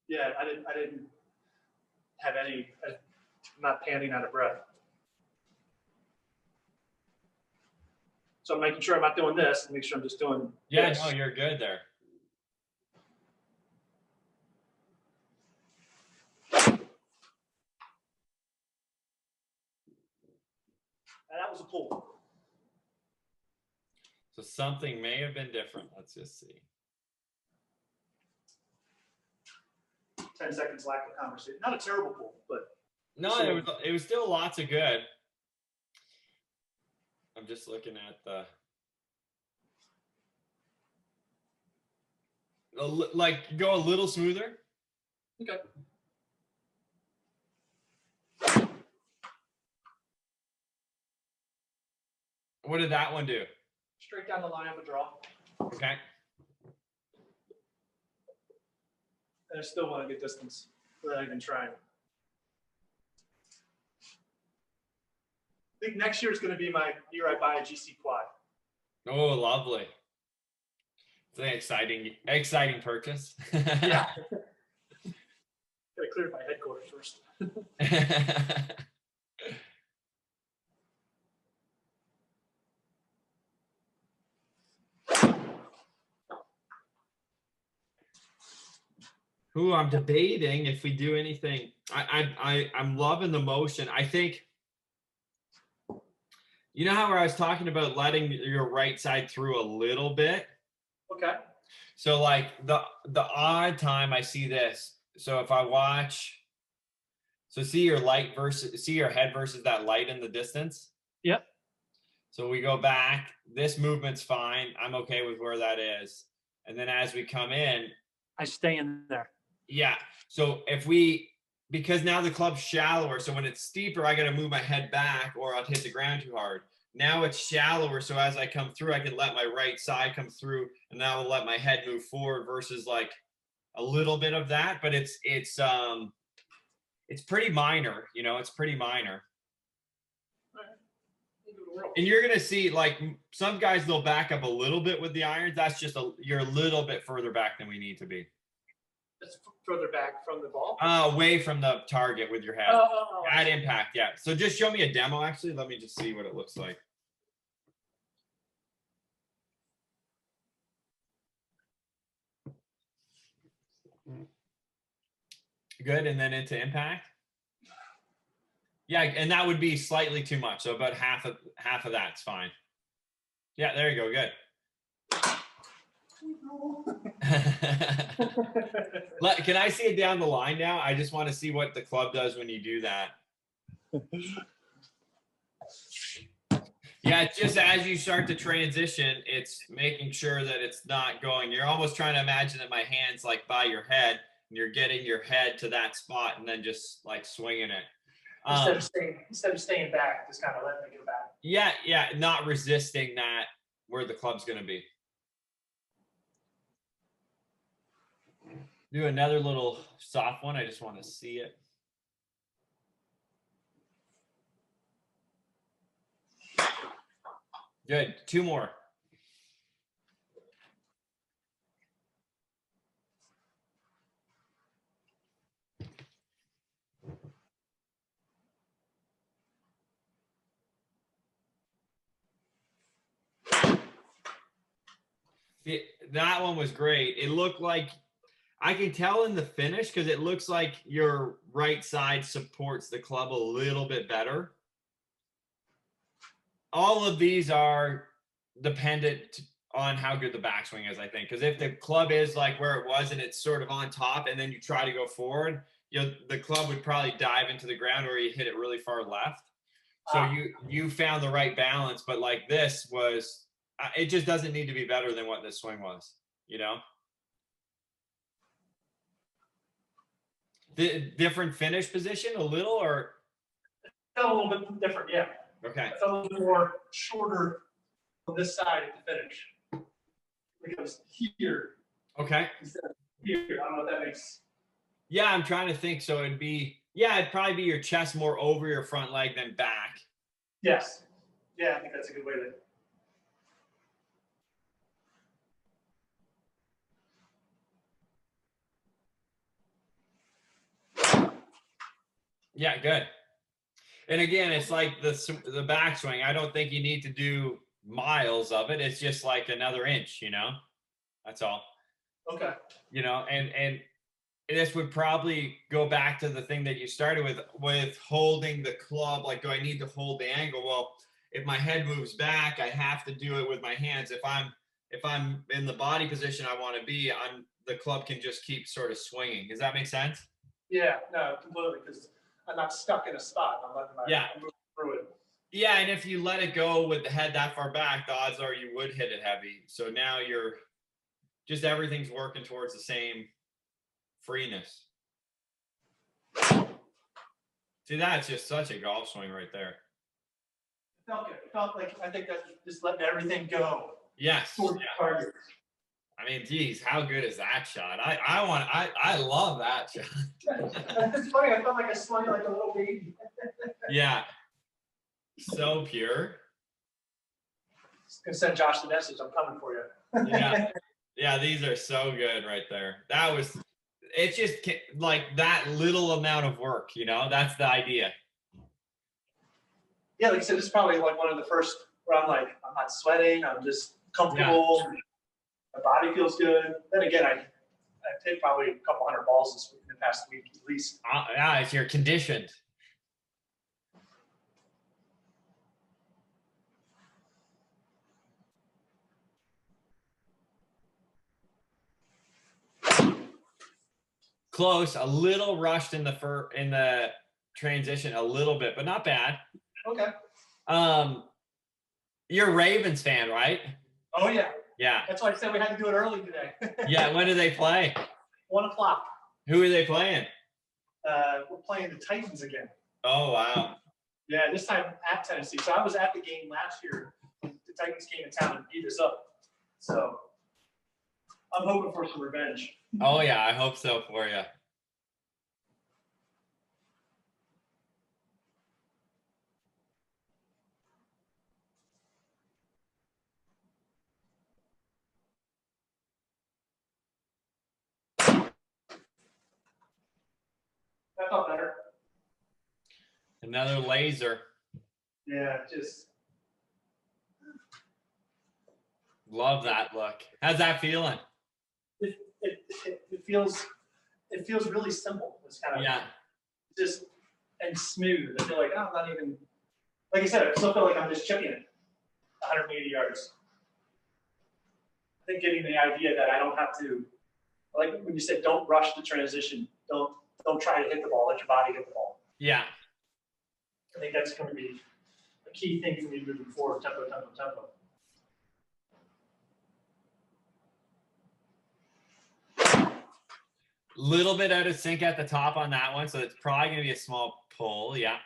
Speaker 2: Yeah, I didn't have any. I'm not panting out of breath. So I'm making sure I'm not doing this. Make sure I'm just doing.
Speaker 1: Yeah,
Speaker 2: this.
Speaker 1: no, you're good there.
Speaker 2: And that was a pull.
Speaker 1: So something may have been different. Let's just see.
Speaker 2: 10 seconds lack of conversation. Not a terrible pull, but
Speaker 1: no, it was still lots of good. I'm just looking at the like go a little smoother.
Speaker 2: Okay.
Speaker 1: What did that one do?
Speaker 2: Straight down the line of a draw.
Speaker 1: Okay.
Speaker 2: And I still want a good distance without even trying. I think next year is going to be my year I buy a GC quad.
Speaker 1: Oh, lovely. It's an exciting purchase.
Speaker 2: Yeah. Gotta clear my headquarters first.
Speaker 1: Ooh, I'm debating if we do anything. I'm loving the motion. I think, you know how I was talking about letting your right side through a little bit?
Speaker 2: Okay.
Speaker 1: So like the odd time I see this. So if I watch, so see your head versus that light in the distance.
Speaker 2: Yep.
Speaker 1: So we go back, this movement's fine. I'm okay with where that is. And then as we come in,
Speaker 2: I stay in there.
Speaker 1: Yeah. So because now the club's shallower, so when it's steeper, I got to move my head back or I'll hit the ground too hard. Now it's shallower, so as I come through, I can let my right side come through, and now I'll let my head move forward versus like a little bit of that. But it's pretty minor, you know. It's pretty minor. And you're gonna see like some guys, they'll back up a little bit with the irons. That's just you're a little bit further back than we need to be.
Speaker 2: It's further back from the ball?
Speaker 1: Away from the target with your head.
Speaker 2: Oh.
Speaker 1: At impact, yeah. So just show me a demo, actually. Let me just see what it looks like. Good, and then into impact? Yeah, and that would be slightly too much. So about half of that's fine. Yeah, there you go. Good. Can I see it down the line now? I just want to see what the club does when you do that. Yeah, it's just as you start to transition, it's making sure that it's not going. You're almost trying to imagine that my hand's like by your head, and you're getting your head to that spot, and then just like swinging it.
Speaker 2: Instead of staying back, just kind of letting it go back.
Speaker 1: Yeah, yeah, not resisting that where the club's going to be. Do another little soft one. I just want to see it. Good. Two more. That one was great. It looked like I can tell in the finish because it looks like your right side supports the club a little bit better. All of these are dependent on how good the backswing is, I think. Because if the club is like where it was and it's sort of on top and then you try to go forward, the club would probably dive into the ground or you hit it really far left. So you found the right balance, but like this was, it just doesn't need to be better than what this swing was, The different finish position a little, or
Speaker 2: felt a little bit different, yeah.
Speaker 1: Okay.
Speaker 2: I felt a little more shorter on this side at the finish. Like it was here.
Speaker 1: Okay.
Speaker 2: Instead of here. I don't know if that makes.
Speaker 1: Yeah, I'm trying to think. So it'd probably be your chest more over your front leg than back.
Speaker 2: Yes. Yeah, I think that's a good way to.
Speaker 1: Yeah, good. And again, it's like the backswing. I don't think you need to do miles of it. It's just like another inch, That's all.
Speaker 2: Okay.
Speaker 1: And this would probably go back to the thing that you started with holding the club. Like, do I need to hold the angle? Well, if my head moves back, I have to do it with my hands. If I'm in the body position I want to be, the club can just keep sort of swinging. Does that make sense?
Speaker 2: Yeah, no, completely, because I'm not stuck in a spot. I'm letting my move through it.
Speaker 1: Yeah, and if you let it go with the head that far back, the odds are you would hit it heavy. So now everything's working towards the same freeness. See, that's just such a golf swing right there.
Speaker 2: It felt good. It felt like, I think that's just letting everything go.
Speaker 1: Yes.
Speaker 2: Towards the target.
Speaker 1: I mean, geez, how good is that shot? I love that shot.
Speaker 2: It's funny. I felt like I swung like a little baby.
Speaker 1: Yeah. So pure.
Speaker 2: Just gonna send Josh the message. I'm coming for you.
Speaker 1: Yeah. Yeah, these are so good right there. It's just like that little amount of work, that's the idea.
Speaker 2: Yeah, like I said, it's probably like one of the first where I'm like, I'm not sweating. I'm just comfortable. Yeah. My body feels good. Then again, I've hit probably a couple hundred balls this week, in the past week at least.
Speaker 1: Yeah, you're conditioned. Close, a little rushed in the transition, a little bit, but not bad.
Speaker 2: Okay.
Speaker 1: You're a Ravens fan, right?
Speaker 2: Oh yeah.
Speaker 1: Yeah.
Speaker 2: That's why I said we had to do it early today.
Speaker 1: Yeah. When do they play?
Speaker 2: 1 o'clock.
Speaker 1: Who are they playing?
Speaker 2: We're playing the Titans again.
Speaker 1: Oh wow.
Speaker 2: Yeah, this time at Tennessee. So I was at the game last year. The Titans came in town and beat us up. So I'm hoping for some revenge.
Speaker 1: Oh yeah, I hope so for you.
Speaker 2: That felt better.
Speaker 1: Another laser.
Speaker 2: Yeah, just
Speaker 1: love that look. How's that feeling?
Speaker 2: It feels really simple. It's kind of
Speaker 1: yeah.
Speaker 2: Just and smooth. I feel like I'm not even, like I said, I still feel like I'm just chipping it 180 yards. I think getting the idea that I don't have to, like when you said, don't rush the transition. Don't try to hit the ball. Let your body hit the ball.
Speaker 1: Yeah.
Speaker 2: I think that's going to be a key thing for me moving forward. Tempo, tempo, tempo.
Speaker 1: Little bit out of sync at the top on that one, so it's probably going to be a small pull. Yeah.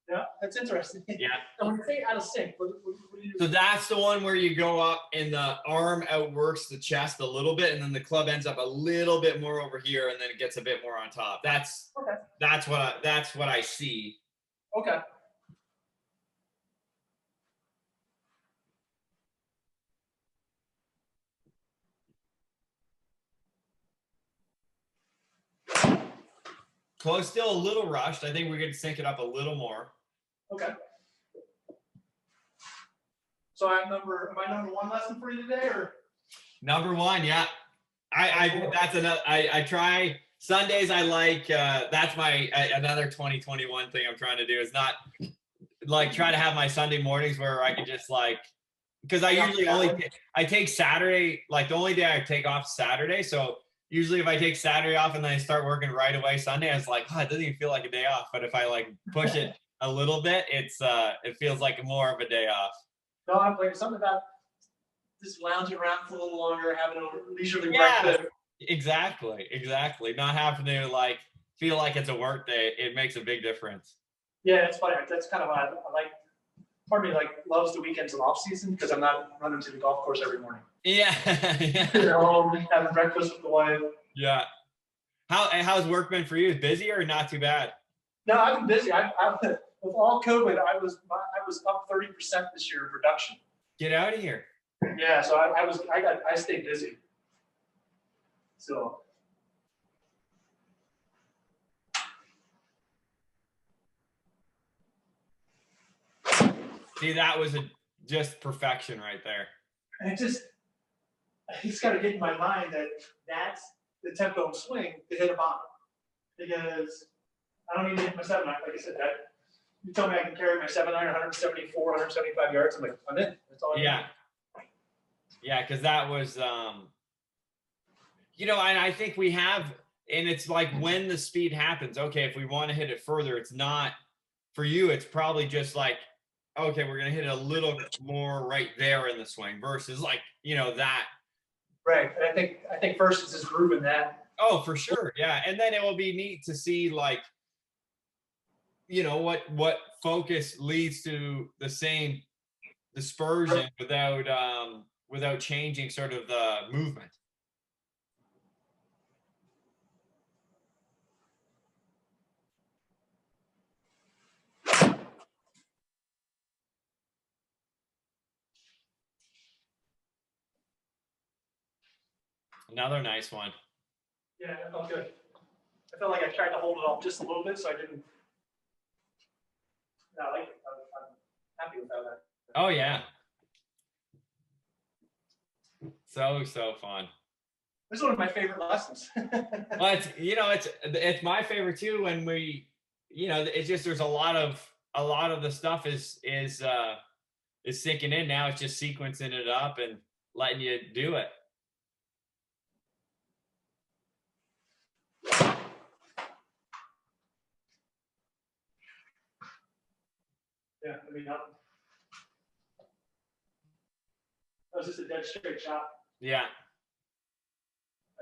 Speaker 2: Yeah, that's interesting.
Speaker 1: Yeah.
Speaker 2: And when you say out of sync, what do you do?
Speaker 1: So that's the one where you go up and the arm outworks the chest a little bit, and then the club ends up a little bit more over here, and then it gets a bit more on top. That's what I see.
Speaker 2: Okay.
Speaker 1: Close, still a little rushed. I think we're going to sync it up a little more.
Speaker 2: Okay. So am I number one lesson for you today, or?
Speaker 1: Number one, yeah. I try Sundays. I like, that's my, another 2021 thing I'm trying to do is not like try to have my Sunday mornings where I can just like, because I usually I take Saturday, like the only day I take off Saturday. So usually if I take Saturday off and then I start working right away Sunday, I was like, oh, it doesn't even feel like a day off. But if I like push it a little bit, it feels like more of a day off.
Speaker 2: No, I'm like something about just lounging around for a little longer, having a leisurely breakfast.
Speaker 1: Exactly. Not having to like feel like it's a work day. It makes a big difference.
Speaker 2: Yeah, it's funny. That's kind of what I like. Part of me like loves the weekends and off season because I'm not running to the golf course every morning.
Speaker 1: Yeah.
Speaker 2: Having breakfast with the wife.
Speaker 1: Yeah. How's work been for you? Busy or not too bad?
Speaker 2: No, I've been busy. I with all COVID, I was up 30% this year in production.
Speaker 1: Get out of here.
Speaker 2: Yeah, so I stayed busy. So.
Speaker 1: See, that was just perfection right there.
Speaker 2: And I just got to get in my mind that that's the tempo of swing to hit a bomb. Because I don't need to hit my 7-iron. Like I said, that you tell me I can carry my 7-iron 174, 175 yards. I'm like, I'm in. That's all I need.
Speaker 1: Yeah, because that was, and I think we have, and it's like when the speed happens, okay, if we want to hit it further, it's not, for you, it's probably just like, okay, we're going to hit it a little more right there in the swing versus like, that.
Speaker 2: Right. And I think first is just grooving that.
Speaker 1: Oh, for sure. Yeah. And then it will be neat to see like, what focus leads to the same dispersion without changing sort of the movement. Another nice one.
Speaker 2: Yeah, that felt good. I felt like I tried to hold it off just a little bit, so I didn't. No, I like it. I'm happy with that.
Speaker 1: Oh yeah. So fun.
Speaker 2: This is one of my favorite lessons.
Speaker 1: Well, it's my favorite too. When we, it's just there's a lot of the stuff is sinking in now. It's just sequencing it up and letting you do it.
Speaker 2: Yeah, I mean, that was just a dead straight shot.
Speaker 1: Yeah.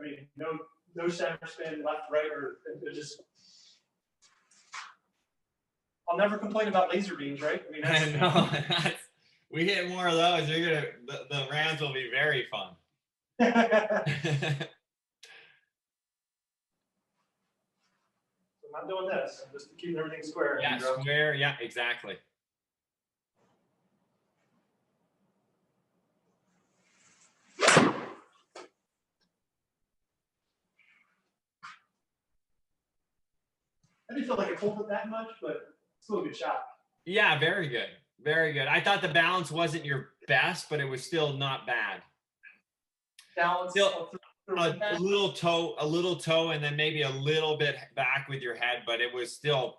Speaker 2: I mean, no center spin, left, right, or it just. I'll never complain about laser beams, right? I mean,
Speaker 1: that's, we hit more of those. The rounds will be very fun.
Speaker 2: I'm not doing this. I'm just keeping everything square.
Speaker 1: Yeah, square. Yeah, exactly.
Speaker 2: I didn't feel like I pulled it that much, but still a good shot.
Speaker 1: Yeah, very good. Very good. I thought the balance wasn't your best, but it was still not bad.
Speaker 2: Balance.
Speaker 1: Still a little toe, and then maybe a little bit back with your head, but it was still,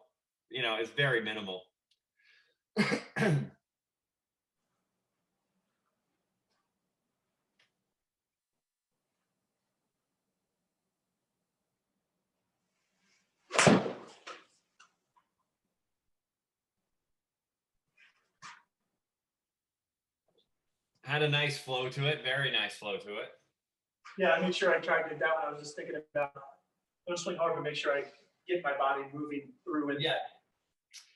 Speaker 1: you know, is very minimal. Had a nice flow to it, very nice flow to it.
Speaker 2: Yeah, I made sure I tried to do that one. I was just thinking about, don't swing hard, but make sure I get my body moving through it.
Speaker 1: Yeah.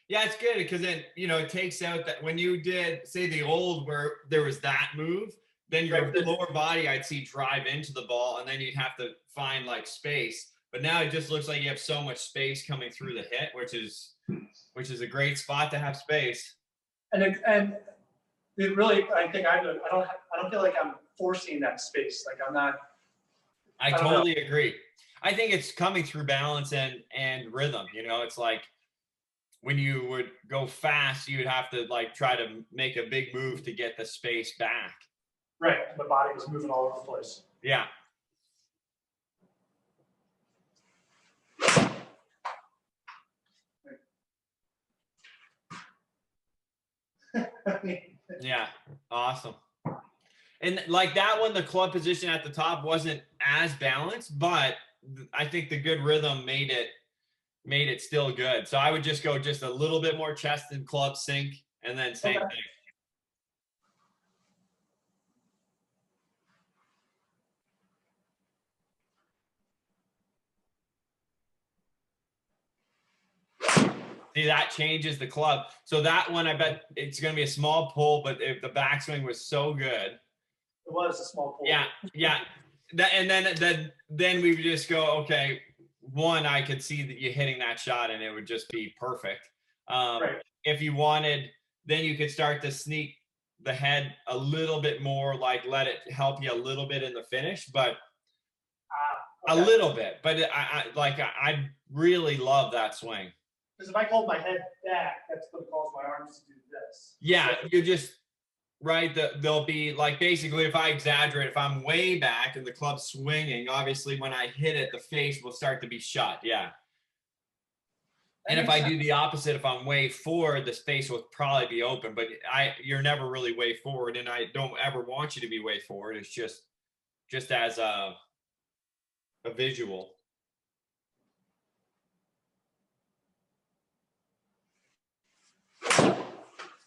Speaker 1: Yeah, it's good because then, you know, it takes out that when you did, say, the old where there was that move, then your lower body I'd see drive into the ball, and then you'd have to find like space. But now it just looks like you have so much space coming through the hit, which is a great spot to have space.
Speaker 2: And it really, I think I don't feel like I'm forcing that space. Like I'm not.
Speaker 1: I totally agree. I think it's coming through balance and rhythm. You know, it's like when you would go fast, you'd have to like try to make a big move to get the space back.
Speaker 2: Right. The body was moving all over the place.
Speaker 1: Yeah. Yeah. Awesome. And like that one, the club position at the top wasn't as balanced, but I think the good rhythm made it still good. So I would just go just a little bit more chest and club sync, and then same thing. See, that changes the club. So that one, I bet it's going to be a small pull, but if the backswing was so good.
Speaker 2: It was a small pull.
Speaker 1: Yeah, yeah. And then we would just go, okay, one, I could see that you hitting that shot and it would just be perfect.
Speaker 2: Right.
Speaker 1: If you wanted, then you could start to sneak the head a little bit more, like let it help you a little bit in the finish, but
Speaker 2: okay.
Speaker 1: A little bit. But I really love that swing.
Speaker 2: Because if I hold my head back, that's going to cause my arms to do this.
Speaker 1: Yeah, you just right. They'll be like basically, if I exaggerate, if I'm way back and the club's swinging, obviously when I hit it, the face will start to be shut. Yeah. And if I do the opposite, if I'm way forward, the face will probably be open. But you're never really way forward, and I don't ever want you to be way forward. It's just as a visual.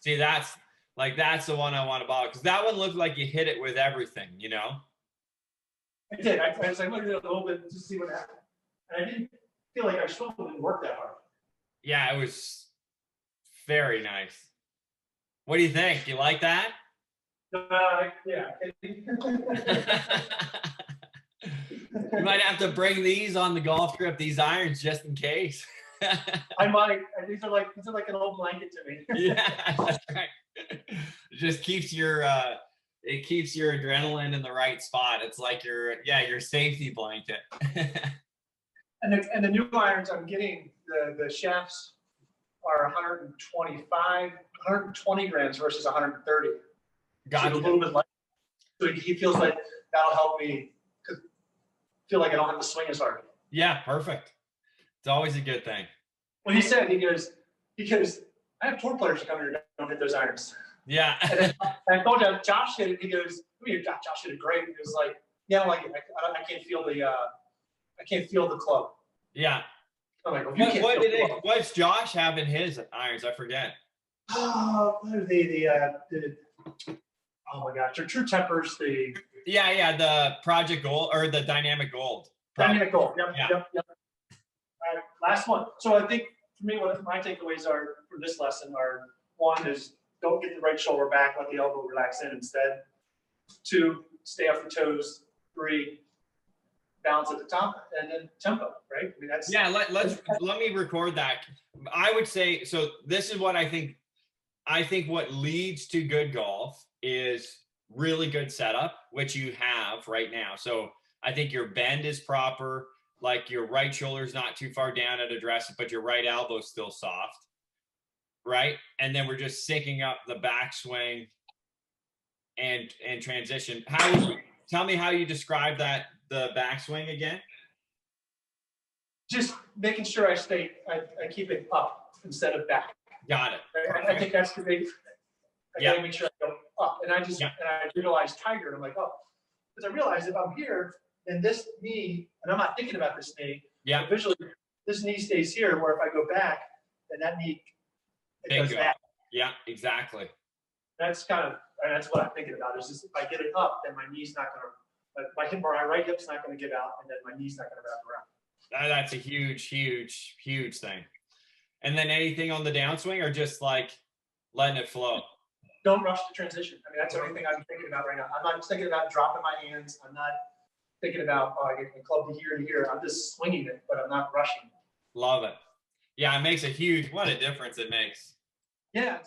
Speaker 1: See, that's the one I want to bother, because that one looked like you hit it with everything, you know?
Speaker 2: I did. I was like, look at it a little bit to see what happened. And I didn't feel like I still didn't work that hard.
Speaker 1: Yeah, it was very nice. What do you think? You like that?
Speaker 2: Yeah.
Speaker 1: You might have to bring these on the golf trip, these irons, just in case.
Speaker 2: I might. These are like an old blanket to me.
Speaker 1: Yeah, that's right. It just keeps your adrenaline in the right spot. It's like your safety blanket.
Speaker 2: And the new irons I'm getting, the shafts are 120 grams versus 130.
Speaker 1: Got
Speaker 2: so a little bit light. So he feels like that'll help me feel like I don't have to swing as hard.
Speaker 1: Yeah, perfect. It's always a good thing.
Speaker 2: Well, he said, he goes, I have tour players who come here and don't hit those irons.
Speaker 1: Yeah.
Speaker 2: And I told you, Josh hit it. He goes, Josh hit it great. He was like, yeah, I don't like it. I can't feel the club.
Speaker 1: Yeah.
Speaker 2: I'm like, well,
Speaker 1: what's Josh have in his irons? I forget.
Speaker 2: What are they? Oh my gosh, they're True Tempers. The
Speaker 1: Project Gold or the Dynamic Gold.
Speaker 2: Dynamic Gold. Yep.
Speaker 1: Yeah.
Speaker 2: Yep. All right, last one. So I think for me, what my takeaways are for this lesson are: one is don't get the right shoulder back, let the elbow relax in instead. Two, stay off the toes. Three, balance at the top, and then tempo. Right? I mean, that's
Speaker 1: let me record that. I would say so. This is what I think. I think what leads to good golf is really good setup, which you have right now. So I think your bend is proper. Like your right shoulder's not too far down at address, but your right elbow's still soft, right? And then we're just syncing up the backswing and transition. Tell me how you describe the backswing again?
Speaker 2: Just making sure I keep it up. instead of back.
Speaker 1: Got it.
Speaker 2: I think that's the big. I
Speaker 1: Yeah.
Speaker 2: gotta make sure I go up, and I utilize Tiger, and I'm like, oh, because I realize if I'm here, then this knee, and I'm not thinking about this knee.
Speaker 1: Yeah.
Speaker 2: But visually, this knee stays here, where if I go back, then that knee does that.
Speaker 1: Yeah, exactly.
Speaker 2: That's that's what I'm thinking about. Is just if I get it up, then my knee's not gonna, my right hip's not gonna give out, and then my knee's not gonna wrap around.
Speaker 1: That's a huge, huge, huge thing. And then anything on the downswing, or just like letting it flow?
Speaker 2: Don't rush the transition. I mean, that's the only thing I'm thinking about right now. I'm not thinking about dropping my hands. I'm not thinking about, I get the club to here. I'm just swinging it, but I'm not rushing it.
Speaker 1: Love it. Yeah, it makes a huge, what a difference it makes.
Speaker 2: Yeah.